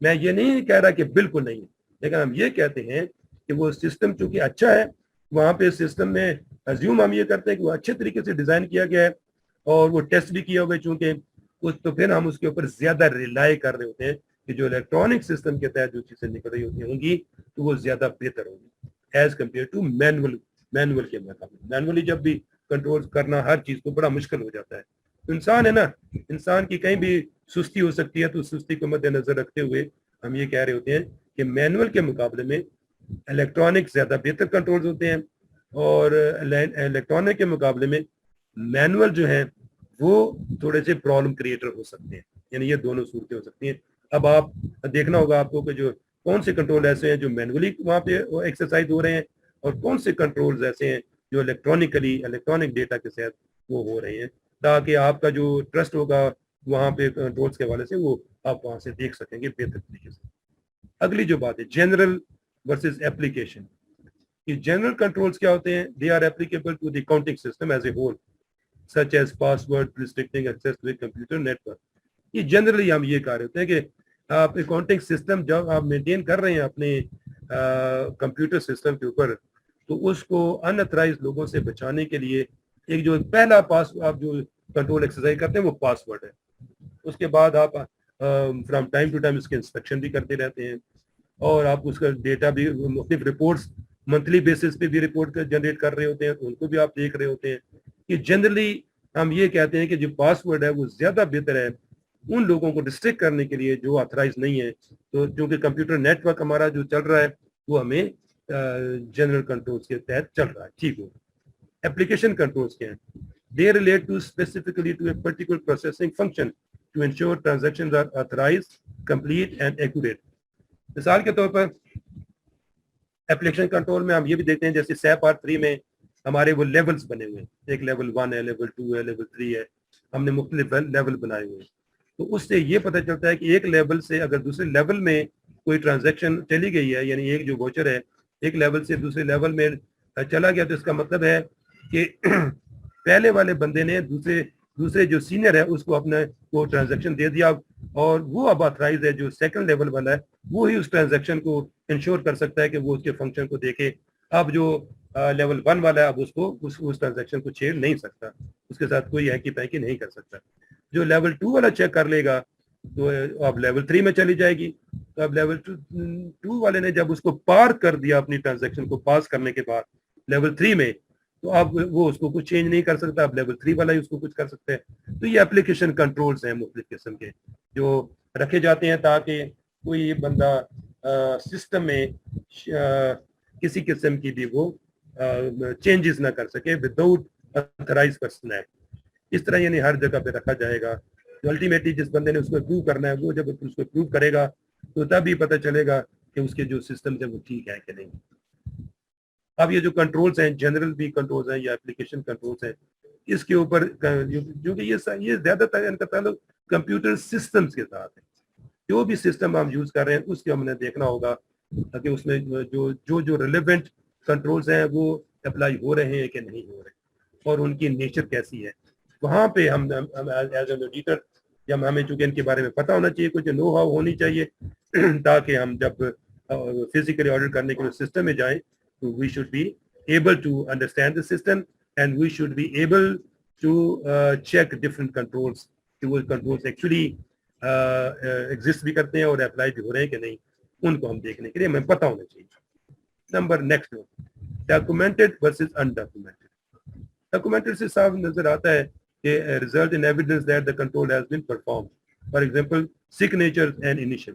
A: میں یہ نہیں کہہ رہا کہ بالکل نہیں ہے, لیکن ہم یہ کہتے ہیں کہ وہ سسٹم چونکہ اچھا ہے, وہاں پہ سسٹم میں ازیوم ہم یہ کرتے ہیں کہ وہ اچھے طریقے سے ڈیزائن کیا گیا ہے اور وہ ٹیسٹ بھی کیا ہوا ہے, چونکہ تو پھر ہم اس کے اوپر زیادہ ریلائی کر رہے ہوتے ہیں کہ جو الیکٹرانک سسٹم کے تحت جو چیزیں نکل رہی ہوتی ہوں گی تو وہ زیادہ بہتر ہوگی ایز کمپیئر ٹو مینول کے مقابلے. مینولی جب بھی کنٹرول کرنا ہر چیز کو بڑا مشکل ہو جاتا ہے. انسان ہے نا, انسان کی کہیں بھی سستی ہو سکتی ہے, تو سستی کو مد نظر رکھتے ہوئے ہم یہ کہہ رہے ہوتے ہیں کہ مینول کے مقابلے میں الیکٹرانک زیادہ بہتر کنٹرولز ہوتے ہیں اور الیکٹرانک کے مقابلے میں مینول جو ہیں وہ تھوڑے سے پرابلم کریٹر ہو سکتے ہیں. یعنی یہ دونوں صورتیں ہو سکتی ہیں. اب آپ دیکھنا ہوگا آپ کو کہ جو کون سے کنٹرول ایسے ہیں جو مینولی وہاں پہ ایکسرسائز ہو رہے ہیں اور کون سے کنٹرولز ایسے ہیں جو الیکٹرانک ڈیٹا کے ساتھ وہ ہو رہے ہیں, تاکہ آپ کا جو ٹرسٹ ہوگا وہاں پہ کنٹرولز کے حوالے سے وہ آپ وہاں سے دیکھ سکیں گے بہتر طریقے سے. اگلی جو بات ہے جنرل ورسز ایپلیکیشن. یہ جنرل کنٹرولز کیا ہوتے ہیں؟ They are applicable to the counting system as a whole such as password restricting access to a computer network. یہ جنرلی ہم یہ کہہ رہے ہوتے ہیں کہ آپ اکاؤنٹنگ سسٹم جب آپ مینٹین کر رہے ہیں اپنے کمپیوٹر سسٹم کے اوپر, تو اس کو ان اتھرائز لوگوں سے بچانے کے لیے ایک جو پہلا آپ جو کنٹرول ایکسرسائز کرتے ہیں وہ پاسورڈ ہے. اس کے بعد آپ فرام ٹائم ٹو ٹائم اس کے انسپیکشن بھی کرتے رہتے ہیں اور آپ اس کا ڈیٹا بھی مختلف رپورٹس منتھلی بیسس پہ بھی رپورٹ جنریٹ کر رہے ہوتے ہیں, ان کو بھی آپ دیکھ رہے ہوتے ہیں. کہ جنرلی ہم یہ کہتے ہیں کہ جو پاسورڈ ہے وہ زیادہ بہتر ہے ان لوگوں کو ڈسٹرکٹ کرنے کے لیے جو آتھرائز نہیں ہے. تو کیونکہ کمپیوٹر نیٹ ورک ہمارا جو چل رہا ہے وہ ہمیں جنرل کنٹرولز کے تحت چل رہا ہے. ٹھیک ہو. ایپلیکیشن کنٹرولز کیا ہیں؟ They relate to specifically to a particular processing function to ensure transactions are authorized, complete and accurate. مثال کے طور پر ایپلیکیشن کنٹرول میں ہم یہ بھی دیکھتے ہیں جیسے SAP R3 میں ہمارے وہ لیولز بنے ہوئے ہیں, ایک لیول 1 ہے, لیول 2 ہے, لیول 3 ہے, ہم نے مختلف لیول بنائے ہوئے ہیں. تو اس سے یہ پتہ چلتا ہے کہ ایک لیول سے اگر دوسرے لیول میں کوئی ٹرانزیکشن چلی گئی ہے, یعنی ایک جو ووچر ہے ایک لیول سے دوسرے لیول میں چلا گیا, تو اس کا مطلب ہے کہ پہلے والے بندے نے دوسرے جو سینئر ہے اس کو اپنا وہ ٹرانزیکشن دے دیا اور وہ اب آتھرائز ہے جو سیکنڈ لیول والا ہے وہی اس ٹرانزیکشن کو انشور کر سکتا ہے کہ وہ اس کے فنکشن کو دیکھے. اب جو لیول 1 والا ہے اب اس کو اس ٹرانزیکشن کو چھیڑ نہیں سکتا, اس کے ساتھ کوئی ہیکی پیکی نہیں کر سکتا. جو لیول 2 والا چیک کر لے گا تو اب لیول 3 میں چلی جائے گی. تو اب لیول 2 والے نے جب اس کو پار کر دیا اپنی ٹرانزیکشن کو پاس کرنے کے بعد لیول 3 میں, تو اب وہ اس کو کچھ چینج نہیں کر سکتا, اب لیول 3 والا ہی اس کو کچھ کر سکتا ہے. تو یہ اپلیکیشن کنٹرولز ہیں مختلف قسم کے جو رکھے جاتے ہیں تاکہ کوئی بندہ سسٹم میں کسی قسم کی بھی وہ چینجز نہ کر سکے وداؤٹ اتھرائز پرسن ایکٹ. اس طرح یعنی ہر جگہ پہ رکھا جائے گا. الٹیمیٹلی جس بندے نے اس کو اپروو کرنا ہے وہ جب اس کو اپروو کرے گا تو تب ہی پتہ چلے گا کہ اس کے جو سسٹمز ہیں وہ ٹھیک ہے کہ نہیں. اب یہ جو کنٹرولز ہیں جنرل بھی کنٹرولز ہیں یا اپلیکیشن کنٹرولز ہیں, اس کے اوپر جو کہ یہ زیادہ تر ان کا تعلق کمپیوٹر سسٹمز کے ساتھ ہے. جو بھی سسٹم ہم یوز کر رہے ہیں اس کے ہم نے دیکھنا ہوگا کہ اس میں جو ریلیونٹ کنٹرولز ہیں وہ اپلائی ہو رہے ہیں کہ نہیں ہو رہے اور ان کی نیچر کیسی ہے. وہاں پہ ہم ایز این ایڈیٹر جب ہمیں چونکہ ان کے بارے میں پتہ ہونا چاہیے, کچھ نو ہاؤ ہونی چاہیے تاکہ ہم جب فزیکلی آڈر کرنے کے لیے سسٹم میں جائیں تو we should be able to understand the system and we should be able to check different controls کہ وہ کنٹرولز ایکچولی ایگزسٹ بھی کرتے ہیں اور اپلائی بھی ہو رہے ہیں کہ نہیں, ان کو ہم دیکھنے کے لیے ہمیں پتہ ہونا چاہیے. Number next documented versus undocumented. Documented سے صاف نظر آتا ہے result in evidence that the control has been performed. For example, signatures and initial.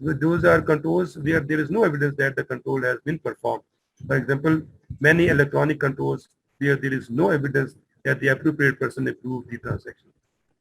A: those are controls where there is no evidence that the control has been performed. For example, many electronic controls where there is no evidence that the appropriate person approved the transaction.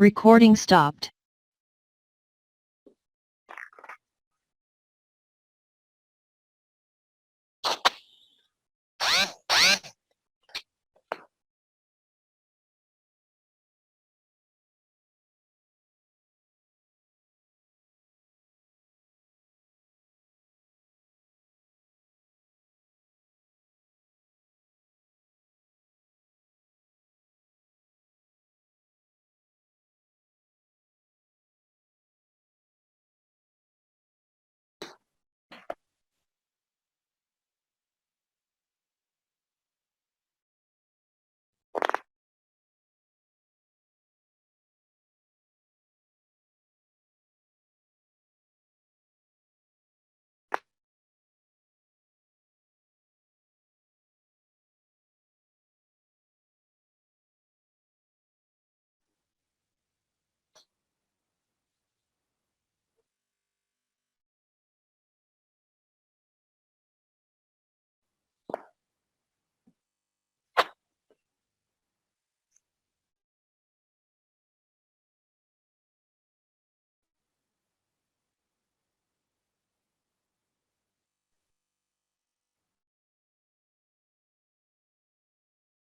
D: Recording stopped.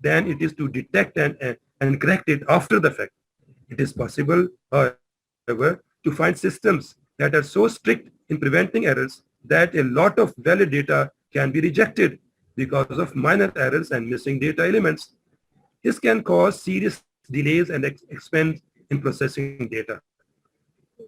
A: than it is to detect and correct it after the fact. It is possible, however, to find systems that are so strict in preventing errors that a lot of valid data can be rejected because of minor errors and missing data elements. This can cause serious delays and expense in processing data.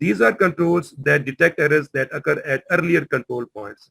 A: These are controls that detect errors that occur at earlier control points.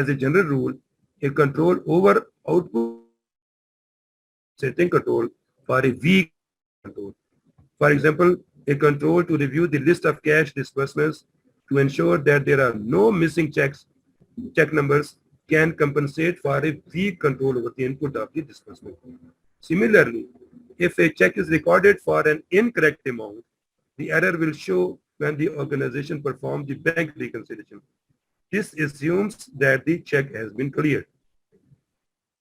A: as a general rule, a control over output setting control for a weak control. For example, a control to review the list of cash disbursements to ensure that there are no missing check numbers can compensate for a weak control over the input of the disbursement. Similarly, if a check is recorded for an incorrect amount, the error will show when the organization performs the bank reconciliation. This assumes that the check has been cleared.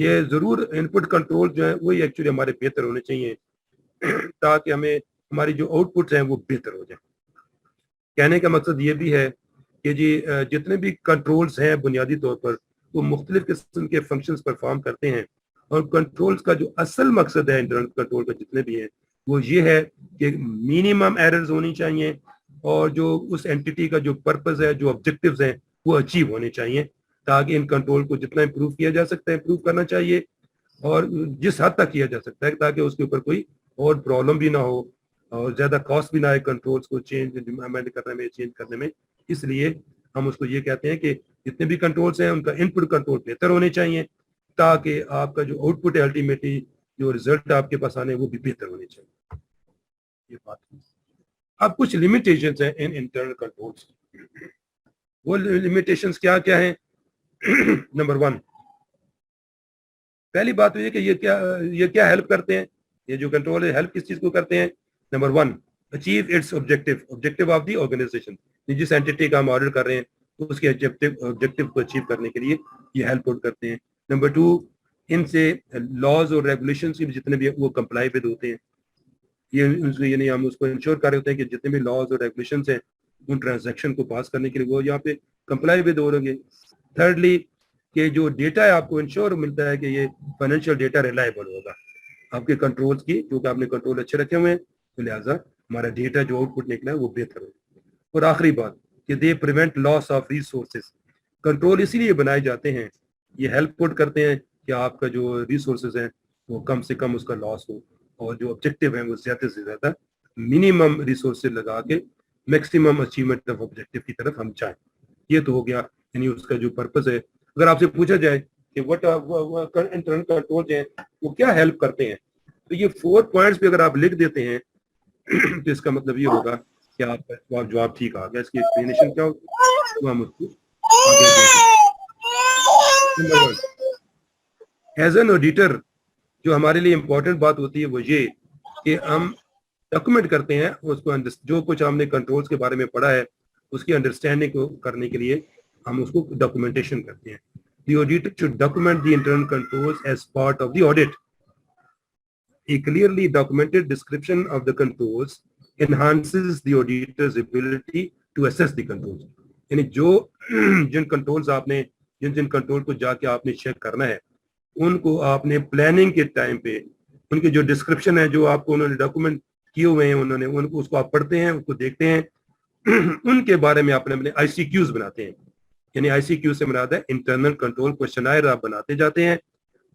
A: یہ ضرور ان پٹ control جو ہے وہی actually ہمارے بہتر ہونے چاہیے تاکہ ہمیں ہماری جو آؤٹ پٹس ہیں وہ بہتر ہو جائیں. کہنے کا مقصد یہ بھی ہے کہ جی جتنے بھی کنٹرولز ہیں بنیادی طور پر وہ مختلف قسم کے فنکشنز پرفارم کرتے ہیں, اور کنٹرولز کا جو اصل مقصد ہے انٹرنل کنٹرول کا جتنے بھی ہیں وہ یہ ہے کہ منیمم ایررز ہونی چاہیے, اور جو اس اینٹی کا جو پرپز ہے, جو آبجیکٹیوز ہیں وہ اچیو ہونے چاہیے, تاکہ ان کنٹرول کو جتنا امپروو کیا جا سکتا ہے امپروو کرنا چاہیے, اور جس حد تک کیا جا سکتا ہے تاکہ اس کے اوپر کوئی اور پرابلم بھی نہ ہو اور زیادہ کاسٹ بھی نہ آئے کنٹرولز کو چینج کرنے میں. اس لیے ہم اس کو یہ کہتے ہیں کہ جتنے بھی کنٹرولز ہیں ان کا ان پٹ کنٹرول بہتر ہونے چاہیے تاکہ آپ کا جو آؤٹ پٹ ہے الٹیمیٹلی جو ریزلٹ آپ کے پاس آنے وہ بھی بہتر ہونے چاہیے. یہ بات اب کچھ لمیٹیشنز ہیں ان انٹرنل کنٹرولز. وہ لمیٹیشنز کیا کیا ہیں؟ نمبر 1, پہلی بات تو یہ کہ یہ کیا ہیلپ کرتے ہیں, یہ جو کنٹرول ہے ہیلپ کس چیز کو کرتے ہیں؟ Number 1, achieve its objective of the organization. جس اینٹی کا ہم آرڈر کر رہے ہیں اس کے آبجیکٹیو کو اچیو کرنے کے لیے یہ ہیلپ آؤٹ کرتے ہیں. نمبر 2, ان سے لاز اور ریگولیشنز کی جتنے بھی وہ کمپلائی ود ہوتے ہیں. یعنی ہم اس کو انشور کر رہے ہوتے ہیں کہ جتنے بھی لاز اور ریگولیشنز ہیں ان ٹرانزیکشن کو پاس کرنے کے لیے وہ یہاں پہ کمپلائی ود ہو رہے گے. تھرڈلی, کہ جو ڈیٹا ہے آپ کو انشور ملتا ہے کہ یہ فائنینشیل ڈیٹا ریلائبل ہوگا آپ کے کنٹرولز کی, کیونکہ آپ نے کنٹرول اچھے رکھے ہوئے ہیں تو لہٰذا ہمارا ڈیٹا جو آؤٹ پٹ نکلا ہے وہ بہتر ہوگا. اور آخری بات کہ they prevent loss of resources. Control اسی لیے بنائے جاتے ہیں, یہ ہیلپ آؤٹ کرتے ہیں کہ آپ کا جو ریسورسز ہیں وہ کم سے کم اس کا لاس ہو, اور جو آبجیکٹیو ہیں وہ زیادہ سے زیادہ منیمم ریسورسز لگا کے میکسیمم اچیومنٹ آف آبجیکٹیو کی طرف ہم چاہیں. یہ تو ہو گیا یعنی اس کا جو پرپز ہے. اگر آپ سے پوچھا جائے کہ وٹ انٹرنل کنٹرول ہیں وہ کیا ہیلپ کرتے ہیں, تو یہ 4 پوائنٹس بھی اگر آپ لکھ دیتے ہیں تو اس کا مطلب یہ ہوگا کہ آپ کا جواب ٹھیک آ گیا. اس کی ایکسپلینیشن کیا ہوگی وہ ہم اس کو ایز این آڈیٹر جو ہمارے لیے امپورٹنٹ بات ہوتی ہے وہ یہ کہ ہم ڈاکومنٹ کرتے ہیں اس کو, جو کچھ ہم نے کنٹرولز کے بارے میں پڑھا ہے اس کی انڈرسٹینڈنگ کو کرنے کے لیے ہم اس کو ڈاکومنٹیشن کرتے ہیں. The auditor should document the internal controls as part of the audit. A clearly documented description of the controls enhances the auditor's ability to assess the controls. یعنی جن کنٹرولز آپ نے جن کنٹرول کو جا کے آپ نے چیک کرنا ہے ان کو آپ نے پلاننگ کے ٹائم پہ ان کے جو ڈسکرپشن ہے جو آپ کو انہوں نے ڈاکومنٹ کیے ہوئے ہیں انہوں نے اس کو آپ پڑھتے ہیں, اس کو دیکھتے ہیں, ان کے بارے میں آپ نے اپنے ICQs بناتے ہیں. یعنی ICQ سے مراد ہے انٹرنل کنٹرول کوشچنائر آپ بناتے جاتے ہیں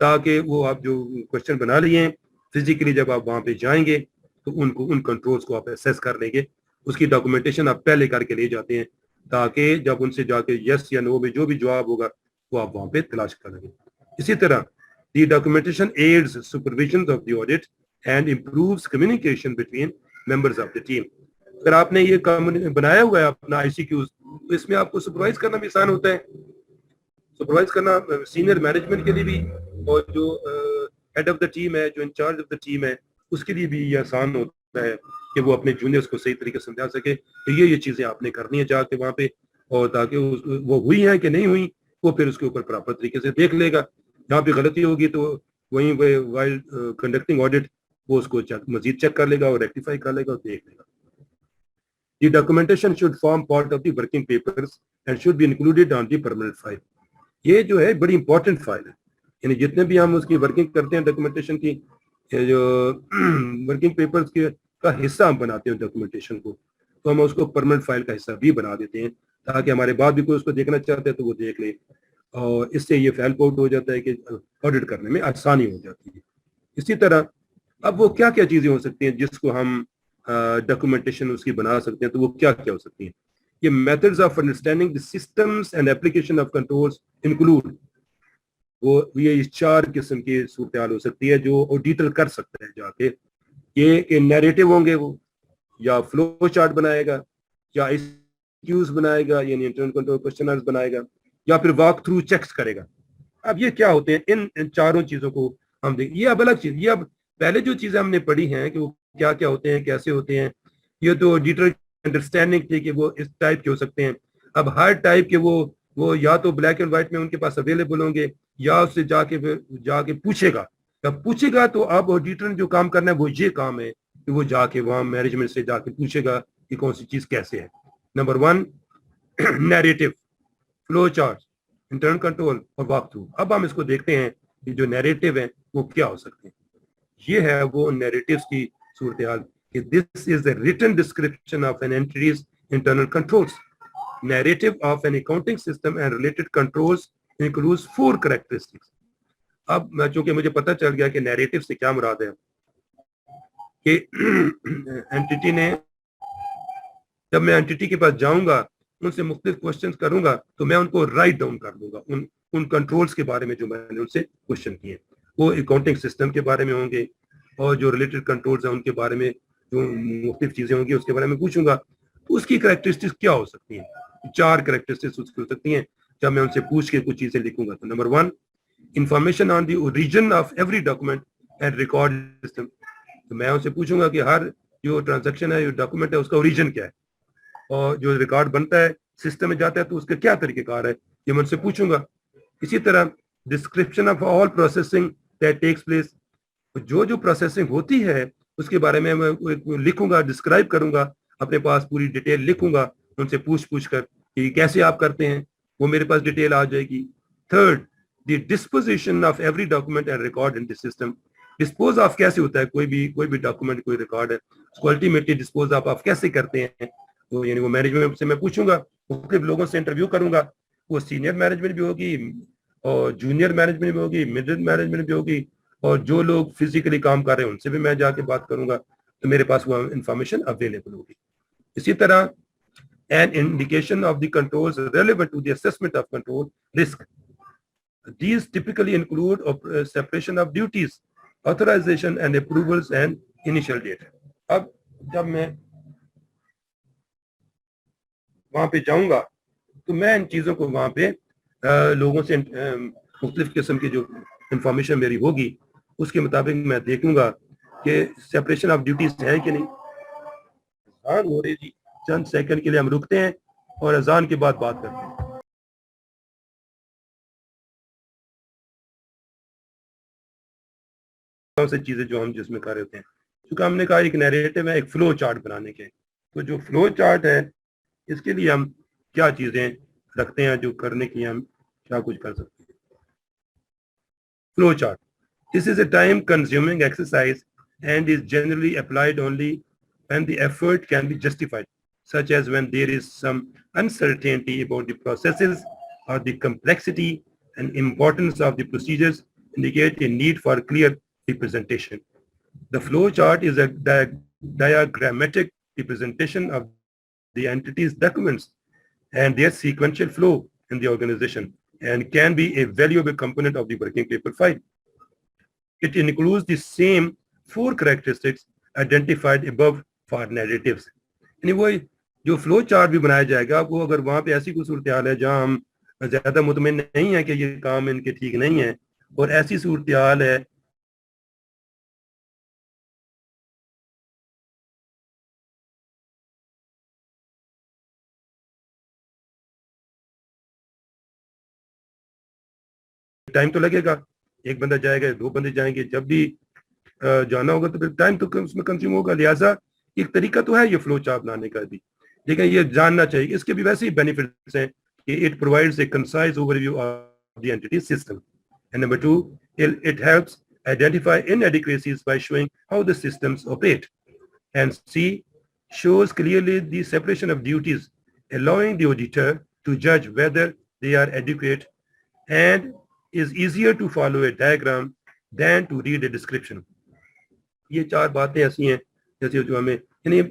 A: تاکہ وہ آپ جو کوشچن بنا لیے ہیں فزیکلی جب آپ وہاں پہ جائیں گے تو ان کنٹرولز کو آپ اسیس کر لیں گے. اس کی ڈاکومنٹیشن آپ پہلے کر کے لے جاتے ہیں تاکہ جب ان سے جا کے یس یا نو میں جو بھی جواب ہوگا وہ آپ وہاں پہ تلاش کر لیں گے. اسی طرح the documentation aids supervision of the audit and improves communication between members of the team. اگر آپ نے یہ بنایا ہوا ہے اپنا ICQs تو اس میں آپ کو سپروائز کرنا بھی آسان ہوتا ہے. سپروائز کرنا سینئر مینجمنٹ کے لیے بھی اور جو ہیڈ آف دا ٹیم ہے جو انچارج آف دا ٹیم ہے اس کے لیے بھی یہ آسان ہوتا ہے کہ وہ اپنے جونیئرس کو صحیح طریقے سے سمجھا سکے. تو یہ چیزیں آپ نے کرنی ہے جا کے وہاں پہ, اور تاکہ وہ ہوئی ہیں کہ نہیں ہوئی وہ پھر اس کے اوپر پراپر طریقے سے دیکھ لے گا. جہاں پہ غلطی ہوگی تو وہیں وائل کنڈکٹنگ آڈٹ وہ اس کو مزید چیک کر لے گا اور ریکٹیفائی کر لے گا اور دیکھ لے گا. The documentation should form part of the working papers and should be included on the permanent file. یہ جو ہے بڑی امپورٹنٹ فائل ہے, یعنی جتنے بھی ہم اس کی ورکنگ کرتے ہیں ڈاکومنٹیشن کی جو ورکنگ پیپرز کا حصہ ہم بناتے ہیں ڈاکومنٹیشن کو, تو ہم اس کو پرماننٹ فائل کا حصہ بھی بنا دیتے ہیں تاکہ ہمارے بعد بھی کوئی اس کو دیکھنا چاہتے ہیں تو وہ دیکھ لے, اور اس سے یہ فائل آؤٹ ہو جاتا ہے کہ آڈٹ کرنے میں آسانی ہو جاتی ہے. اسی طرح اب وہ کیا کیا چیزیں ہو سکتی ہیں جس کو ہم ڈاکومنٹیشن اس کی بنا سکتے ہیں, تو وہ کیا کیا ہو سکتی ہیں؟ یہ methods of understanding the systems and application of controls include, وہ یہ 4 قسم کی صورتحال ہو سکتی ہے جو آڈیٹر کر سکتا ہے جا کے. یہ کہ نیریٹو ہوں گے وہ, یا فلو چارٹ بنائے گا, یا ICQs بنائے گا یعنی انٹرنل کنٹرول کوسچنرز بنائے گا, یا پھر واک تھرو چیکس کرے گا. اب یہ کیا ہوتے ہیں ان چاروں چیزوں کو ہم دیکھیں. یہ اب الگ چیز, یہ اب پہلے جو چیزیں ہم نے پڑھی ہیں کہ وہ کیا کیا ہوتے ہیں کیسے ہوتے ہیں, یہ تو آڈیٹر انڈرسٹینڈنگ تھی کہ وہ اس ٹائپ کے ہو سکتے ہیں. اب ہر ٹائپ کے وہ وہ یا تو بلیک اینڈ وائٹ میں ان کے پاس اویلیبل ہوں گے یا اس سے جا کے پوچھے گا. جب پوچھے گا تو اب آڈیٹر نے جو کام کرنا ہے وہ یہ کام ہے کہ وہ جا کے وہاں مینجمنٹ سے جا کے پوچھے گا کہ کون سی چیز کیسے ہے. Number 1 narrative, flow chart, internal control اور واک تھرو. اب ہم اس کو دیکھتے ہیں کہ جو نیریٹو ہیں وہ کیا ہو سکتے ہیں. یہ ہے وہ نیریٹوز کی صورتحال کہ this is a written description of an entity's internal controls. Narrative of an accounting system and related controls includes 4 characteristics. اب چونکہ مجھے پتہ چل گیا کہ نیریٹو سے کیا مراد ہے کہ اینٹیٹی نے, جب میں اینٹیٹی کے پاس جاؤں گا ان سے مختلف کوشچنز کروں گا تو میں ان کو رائٹ ڈاؤن کر دوں گا ان کنٹرولز کے بارے میں جو میں نے ان سے کوشچن کیے. وہ اکاؤنٹنگ سسٹم کے بارے میں ہوں گے اور جو ریلیٹڈ کنٹرولز ہیں ان کے بارے میں جو مختلف چیزیں ہوں گی اس کے بارے میں پوچھوں گا. اس کی کریکٹرسٹکس کیا ہو سکتی ہیں؟ 4 کریکٹرسٹکس اس کی ہو سکتی ہیں جب میں ان سے پوچھ کے کچھ چیزیں لکھوں گا. تو number 1 information on the origin of every document and record system. تو میں ان سے پوچھوں گا کہ ہر جو ٹرانزیکشن ہے, جو ڈاکومنٹ ہے, اس کا اوریجن کیا ہے اور جو ریکارڈ بنتا ہے سسٹم میں جاتا ہے تو اس کا کیا طریقہ کار ہے, یہ میں ان سے پوچھوں گا. اسی طرح description of all processing that takes place, جو پروسیسنگ ہوتی ہے اس کے بارے میں لکھوں گا, ڈسکرائب کروں گا, اپنے پاس پوری ڈیٹیل لکھوں گا, ان سے پوچھ کر کہ کیسے آپ کرتے ہیں وہ میرے پاس ڈیٹیل آ جائے گی. 3rd the disposition of every document and record in the system. Dispose of کیسے ہوتا ہے, کوئی بھی ڈاکومنٹ, کوئی ریکارڈ ہے, اس کو الٹیمیٹلی ڈسپوز آف آپ کیسے کرتے ہیں. تو یعنی وہ مینجمنٹ سے میں پوچھوں گا, مختلف لوگوں سے انٹرویو کروں گا, وہ سینئر مینجمنٹ بھی ہوگی اور جونیئر مینجمنٹ بھی ہوگی, مڈل مینجمنٹ بھی ہوگی, اور جو لوگ فزیکلی کام کر رہے ہیں ان سے بھی میں جا کے بات کروں گا تو میرے پاس وہ انفارمیشن اویلیبل ہوگی. اسی طرح an indication of the controls relevant to the assessment of control risk. These typically include separation of duties, authorization and approvals and initial date. اب جب میں وہاں پہ جاؤں گا تو میں ان چیزوں کو وہاں پہ لوگوں سے مختلف قسم کی جو انفارمیشن میری ہوگی اس کے مطابق میں دیکھوں گا کہ سیپریشن آف ڈیوٹیز ہے کہ نہیں. ہو رہی جی, چند سیکنڈ کے لیے ہم رکتے ہیں اور اذان کے بعد بات کرتے ہیں. کون سی چیزیں جو ہم جس میں کر رہے ہوتے ہیں, چونکہ ہم نے کہا ایک نیریٹو ہے, ایک فلو چارٹ بنانے کے, تو جو فلو چارٹ ہے اس کے لیے ہم کیا چیزیں رکھتے ہیں جو کرنے کی ہم کیا کچھ کر سکتے ہیں. Flow chart, this is a time consuming exercise and is generally applied only when the effort can be justified, such as when there is some uncertainty about the processes or the complexity and importance of the procedures indicate a need for clear representation. The flow chart is a diagrammatic representation of the entity's documents and their sequential flow in the organization and can be a valuable component of the working paper file. It includes the same 4 characteristics identified above for narratives. Anyway, جو flow chart بھی بنایا جائے گا وہ اگر وہاں پہ ایسی کوئی صورتحال ہے جہاں ہم زیادہ مطمئن نہیں ہیں کہ یہ کام ان کے ٹھیک نہیں ہے اور ایسی صورتحال ہے ٹائم تو لگے گا, ایک بندہ جائے گا, 2 بندے جائیں گے, جب بھی جانا ہوگا تو پھر ٹائم تو اس میں کنزیوم ہوگا. لہٰذا ایک طریقہ تو ہے یہ فلو چارٹ بنانے کا بھی, لیکن یہ جاننا چاہیے اس کے بھی ویسے ہی بینیفٹس ہیں کہ it provides a concise overview of the entity system. And number 2 it helps identify inadequacies by showing how the systems operate. And C shows clearly the separation of duties, allowing the auditor to judge whether they are adequate and is easier to follow a diagram than to read a description. یہ 4 باتیں ایسی ہیں جیسے جو ہمیں یعنی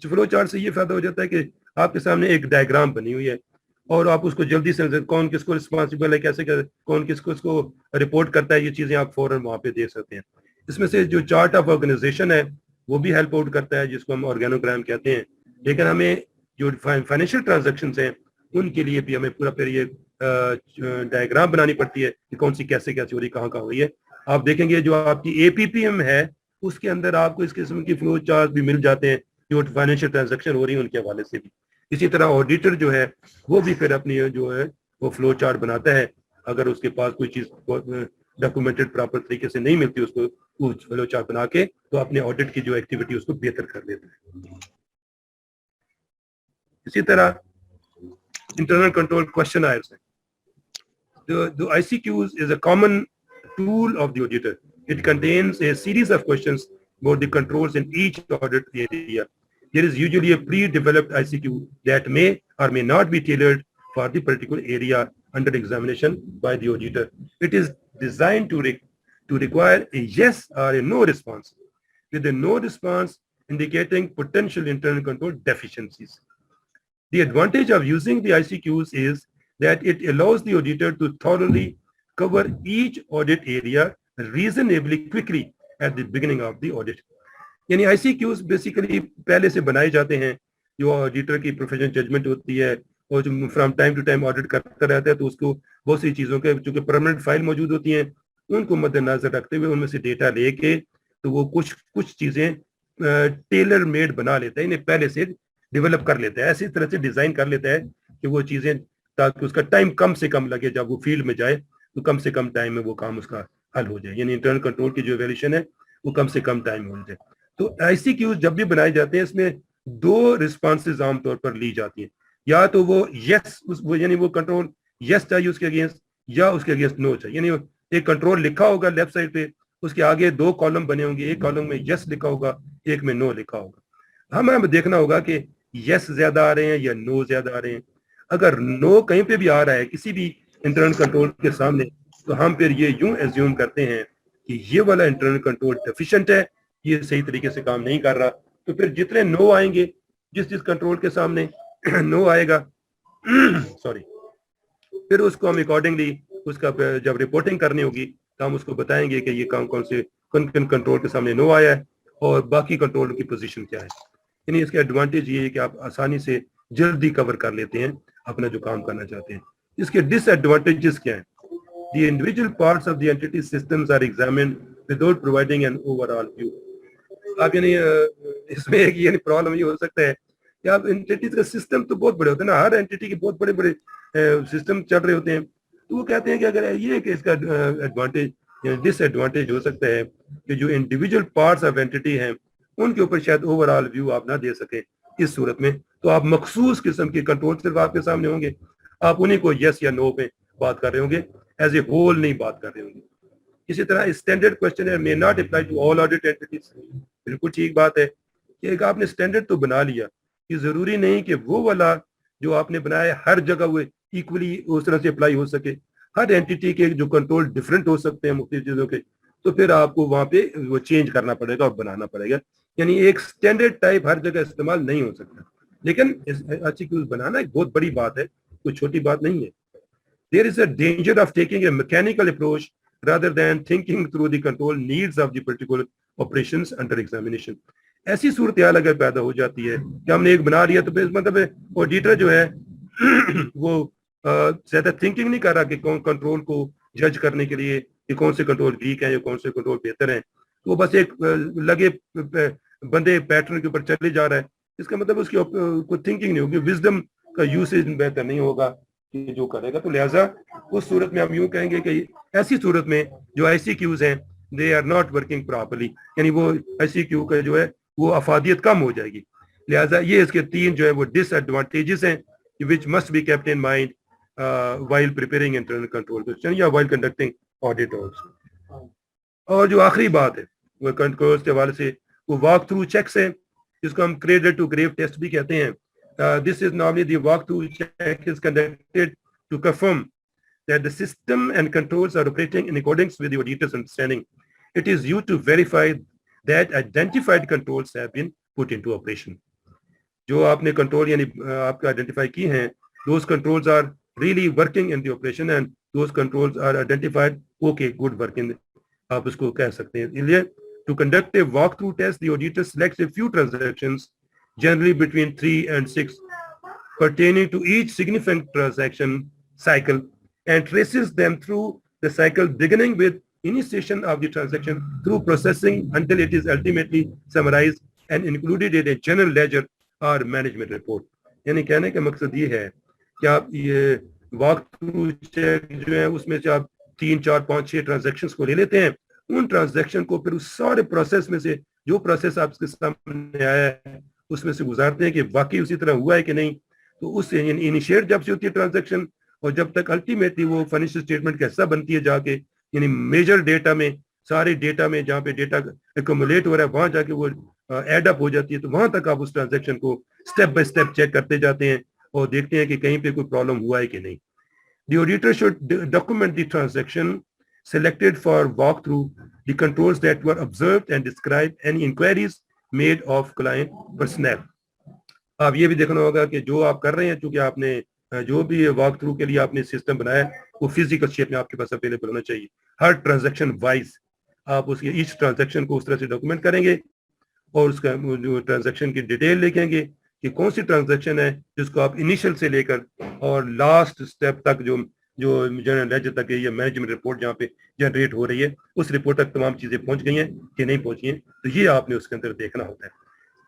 A: flow chart سے یہ فائدہ ہو جاتا ہے کہ آپ کے سامنے ایک ڈائیگرام بنی ہوئی ہے اور آپ اس کو جلدی سے کون کس کو رسپانسیبل ہے, کیسے کون کس کو اس کو رپورٹ کرتا ہے, یہ چیزیں آپ فوراً وہاں پہ دیکھ سکتے ہیں. اس میں سے جو چارٹ آف آرگنائزیشن ہے وہ بھی ہیلپ آؤٹ کرتا ہے جس کو ہم آرگینوگرام کہتے ہیں, لیکن ہمیں جو فائنینشیل ٹرانزیکشنز ہیں ان کے لیے بھی ہمیں پورا پھر یہ ڈائیگرام بنانی پڑتی ہے کہ کون سی کیسے ہو رہی, کہاں ہو رہی ہے. آپ دیکھیں گے جو آپ کی اے پی پی ایم ہے اس کے اندر آپ کو اس قسم کی فلو چارٹ بھی مل جاتے ہیں جو فائنینشیل ٹرانزیکشن ہو رہی ہیں ان کے حوالے سے بھی. اسی طرح آڈیٹر جو ہے وہ بھی پھر اپنی جو ہے وہ فلو چارٹ بناتا ہے. اگر اس کے پاس کوئی چیز ڈاکومنٹڈ پراپر طریقے سے نہیں ملتی اس کو وہ فلو چارٹ بنا کے تو اپنے آڈٹ کی جو ایکٹیویٹی اس کو بہتر کر لیتا ہے. اسی طرح انٹرنل کنٹرول questionnaires ہیں. The ICQs is a common tool of the auditor. It contains a series of questions about the controls in each audit area. There is usually a pre-developed ICQ that may or may not be tailored for the particular area under examination by the auditor. It is designed to require a yes or a no response, with a no response indicating potential internal control deficiencies. The advantage of using the ICQs is that it allows the auditor to thoroughly cover each audit area reasonably quickly at the beginning of the audit. یعنی ICQs basically پہلے سے بنائے جاتے ہیں جو auditor کی professional judgment ہوتی ہے اور جو from time to time audit کرتا رہتا ہے تو اس کو بہت سی چیزوں کے چونکہ پرماننٹ فائل موجود ہوتی ہیں ان کو مد نظر رکھتے ہوئے ان میں سے ڈیٹا لے کے تو وہ کچھ چیزیں ٹیلر میڈ بنا لیتا ہے, انہیں پہلے سے ڈیولپ کر لیتا ہے, ایسی طرح سے ڈیزائن کر لیتا ہے کہ وہ چیزیں تاکہ اس کا ٹائم کم سے کم لگے, جب وہ فیلڈ میں جائے تو کم سے کم ٹائم میں وہ کام اس کا حل ہو جائے. یعنی انٹرنل کنٹرول کی جو ایویلیوشن ہے وہ کم سے کم ٹائم میں ہو جائے. تو ICQs جب بھی بنائے جاتے ہیں اس میں 2 رسپانسز عام طور پر لی جاتی ہیں, یا تو وہ یس یعنی وہ کنٹرول یس چاہیے اس کے اگینسٹ یا اس کے اگینسٹ نو چاہیے. یعنی ایک کنٹرول لکھا ہوگا لیفٹ سائڈ پہ, اس کے آگے 2 کالم بنے ہوں گے, ایک کالم میں یس لکھا ہوگا ایک میں نو لکھا ہوگا. ہمیں دیکھنا ہوگا کہ یس زیادہ آ رہے ہیں یا نو زیادہ آ رہے ہیں. اگر نو کہیں پہ بھی آ رہا ہے کسی بھی انٹرنل کنٹرول کے سامنے تو ہم پھر یہ یوں ایزیوم کرتے ہیں کہ یہ والا انٹرنل کنٹرول ڈیفیشنٹ ہے, یہ صحیح طریقے سے کام نہیں کر رہا. تو پھر جتنے نو آئیں گے جس کنٹرول کے سامنے نو آئے گا سوری پھر اس کو ہم اکارڈنگلی اس کا جب رپورٹنگ کرنی ہوگی تو ہم اس کو بتائیں گے کہ یہ کون سے کنٹرول کے سامنے نو آیا ہے اور باقی کنٹرول کی پوزیشن کیا ہے. یعنی اس کا ایڈوانٹیج یہ ہے کہ آپ آسانی سے جلدی کور کر لیتے ہیں اپنا جو کام کرنا چاہتے ہیں. اس کے ڈس ایڈوانٹیجز کیا ہیں؟ The individual parts of the entity systems are examined without providing an overall view. آپ یعنی اس میں ایک یعنی پرابلم یہ ہو سکتا ہے کہ آپ انٹیٹیز کا سسٹم تو بہت بڑے ہوتے ہیں نا, ہر انٹیٹی کے بہت بڑے بڑے سسٹم چل رہے ہوتے ہیں, تو وہ کہتے ہیں کہ اگر یہ کہ اس کا ایڈوانٹیج یا ڈس ایڈوانٹیج ہو سکتا ہے کہ جو انڈیویجول پارٹس آف انٹیٹی ہیں ان کے اوپر شاید اوور آل ویو آپ نہ دے سکیں. اس صورت میں تو آپ مخصوص قسم کے کنٹرول صرف آپ کے سامنے ہوں گے, آپ انہیں کو یس یا نو پہ بات کر رہے ہوں گے, ایز اے ہول نہیں بات کر رہے ہوں گے. اسی طرح standard question may not apply to all audit entities. بالکل ٹھیک بات ہے کہ ایک آپ نے اسٹینڈرڈ تو بنا لیا, یہ ضروری نہیں کہ وہ والا جو آپ نے بنایا ہر جگہ وہ ایکولی اس طرح سے اپلائی ہو سکے. ہر اینٹیٹی کے جو کنٹرول ڈفرینٹ ہو سکتے ہیں مختلف چیزوں کے, تو پھر آپ کو وہاں پہ وہ چینج کرنا پڑے گا اور بنانا پڑے گا. یعنی ایک اسٹینڈرڈ ٹائپ ہر جگہ استعمال نہیں ہو سکتا, لیکن ICQs بنانا ایک بہت بڑی بات ہے, کوئی چھوٹی بات نہیں ہے. There is a danger of taking a mechanical approach rather than thinking through the control needs of the particular operations under examination. ایسی صورتحال اگر پیدا ہو جاتی ہے کہ ہم نے ایک بنا لیا تو پھر مطلب آڈیٹر جو ہے وہ زیادہ تھنکنگ نہیں کر رہا کہ کون کنٹرول کو جج کرنے کے لیے کہ کون سے کنٹرول ویک ہیں یا کون سے کنٹرول بہتر ہیں, تو وہ بس ایک لگے بندے پیٹرن کے اوپر چلے جا رہا ہے. اس کا مطلب اس کی کوئی تھنکنگ نہیں ہوگی, وزڈم کا یوسیج بہتر نہیں ہوگا کہ جو کرے گا. تو لہٰذا اس صورت میں ہم یوں کہیں گے کہ ایسی صورت میں جو ICQs ہیں they are not working properly, یعنی وہ ICQ کا جو ہے وہ افادیت کم ہو جائے گی. لہٰذا یہ اس کے 3 جو ہے وہ ڈس ایڈوانٹیجز ہیں which must be kept in mind while preparing internal control question یا while conducting audit also. اور جو آخری بات ہے وہ کنٹرول کے حوالے سے وہ واک تھرو چیکس ہیں جس کو ہم کریڈل ٹو گریو ٹیسٹ بھی کہتے ہیں. This is normally the walk-through check is conducted to confirm that the system and controls are operating in accordance with the auditor's understanding. It is used to verify that identified controls have been put into operation. جو آپ نے control یعنی آپ کا identify کی ہیں, those controls are really working in the operation and those controls are identified okay, good working, آپ اس کو کہہ سکتے ہیں. اس لیے to conduct a walk-through test, the auditor selects a few transactions, generally between 3 and 6, pertaining to each significant transaction cycle, and traces them through the cycle, beginning with initiation of the transaction through processing until it is ultimately summarized and included in a general ledger or management report. یعنی کہنے کا مقصد یہ ہے کہ آپ یہ walk through check جو ہے اس میں سے آپ 3 4 5 6 ٹرانزیکشنز کو لے لیتے ہیں. ان ٹرانزیکشن کو پھر اس سارے پروسیس میں سے جو پروسیس آپ کے سامنے آیا ہے اس میں سے گزارتے ہیں کہ واقعی اسی طرح ہوا ہے کہ نہیں. تو اس سے انیشیٹ جب سے ہوتی ہے ٹرانزیکشن اور جب تک الٹیمیٹلی وہ فائنینشیل اسٹیٹمنٹ کا حصہ بنتی ہے جا کے, یعنی میجر ڈیٹا میں, سارے ڈیٹا میں جہاں پہ ڈیٹا ایکومولیٹ ہو رہا ہے وہاں جا کے وہ ایڈ اپ ہو جاتی ہے, تو وہاں تک آپ اس ٹرانزیکشن کو اسٹیپ بائی اسٹیپ چیک کرتے جاتے ہیں اور دیکھتے ہیں کہ کہیں پہ کوئی پرابلم ہوا ہے کہ نہیں. The auditor should document the transaction selected for walkthrough, the controls that were observed and describe any inquiries made of client personnel. آپ یہ بھی دیکھنا ہوگا کہ جو آپ کر رہے ہیں, چونکہ آپ نے جو بھی واک تھرو کے لیے آپ نے سسٹم بنایا ہے وہ فزیکل شیپ میں آپ کے پاس اویلیبل ہونا چاہیے. ہر ٹرانزیکشن وائز آپ اس کے ایچ ٹرانزیکشن کو اس طرح سے ڈاکومنٹ کریں گے اور اس کا جو ٹرانزیکشن کی ڈیٹیل لکھیں گے کہ کون سی ٹرانزیکشن ہے جس کو آپ انیشل سے لے کر اور لاسٹ سٹیپ تک جو جنرل لیجر تک ہے یا مینجمنٹ رپورٹ جہاں پہ جنریٹ ہو رہی ہے اس رپورٹ تک تمام چیزیں پہنچ گئی ہیں کہ نہیں پہنچی ہیں, تو یہ آپ نے اس کے اندر دیکھنا ہوتا ہے.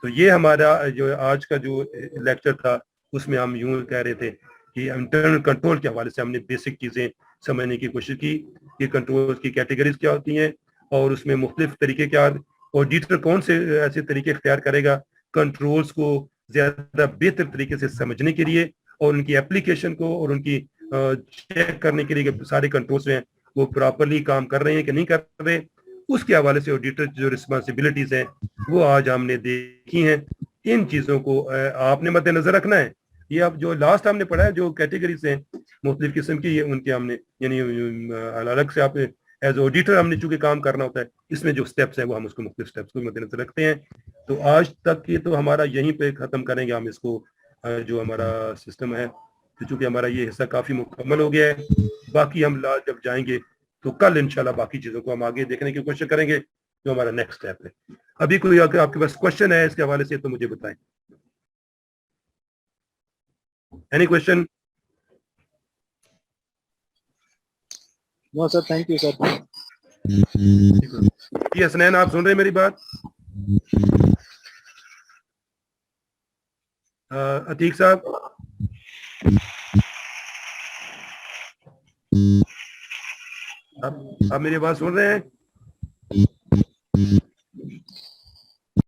A: تو یہ ہمارا جو آج کا جو لیکچر تھا اس میں ہم یوں کہہ رہے تھے کہ انٹرنل کنٹرول کے حوالے سے ہم نے بیسک چیزیں سمجھنے کی کوشش کی کہ کنٹرول کی کیٹیگریز کیا ہوتی ہیں اور اس میں مختلف طریقے کیا, آڈیٹر کون سے ایسے طریقے اختیار کرے گا کنٹرولز کو زیادہ بہتر طریقے سے سمجھنے کے لیے اور ان کی اپلیکیشن کو اور ان کی چیک کرنے کے لیے کہ سارے کنٹرولز ہیں وہ پراپرلی کام کر رہے ہیں کہ نہیں کر رہے. اس کے حوالے سے آڈیٹر جو رسپانسبلٹیز ہیں وہ آج ہم نے دیکھی ہیں. ان چیزوں کو آپ نے مد نظر رکھنا ہے. یہ اب جو لاسٹ ہم نے پڑھا ہے جو کیٹیگریز ہیں مختلف قسم کی, ان کے ہم نے یعنی الگ سے آپ ایز آڈیٹر ہم نے چونکہ کام کرنا ہوتا ہے, اس میں جو سٹیپس ہیں وہ ہم اس کو مختلف سٹیپس کو مد نظر رکھتے ہیں. تو آج تک یہ تو ہمارا یہیں پہ ختم کریں گے ہم اس کو, جو ہمارا سسٹم ہے, چونکہ ہمارا یہ حصہ کافی مکمل ہو گیا ہے. باقی ہم جب جائیں گے تو کل انشاءاللہ باقی چیزوں کو ہم آگے دیکھنے کی کوشش کریں گے جو ہمارا نیکسٹ اسٹیپ ہے. ابھی کوئی آپ کے پاس کوشچن ہے اس کے حوالے سے تو مجھے بتائیں. Any question?
C: No sir, thank you sir.
A: جی حسنین آپ سن رہے ہیں میری بات؟ عتیق صاحب آپ میری بات سن رہے ہیں؟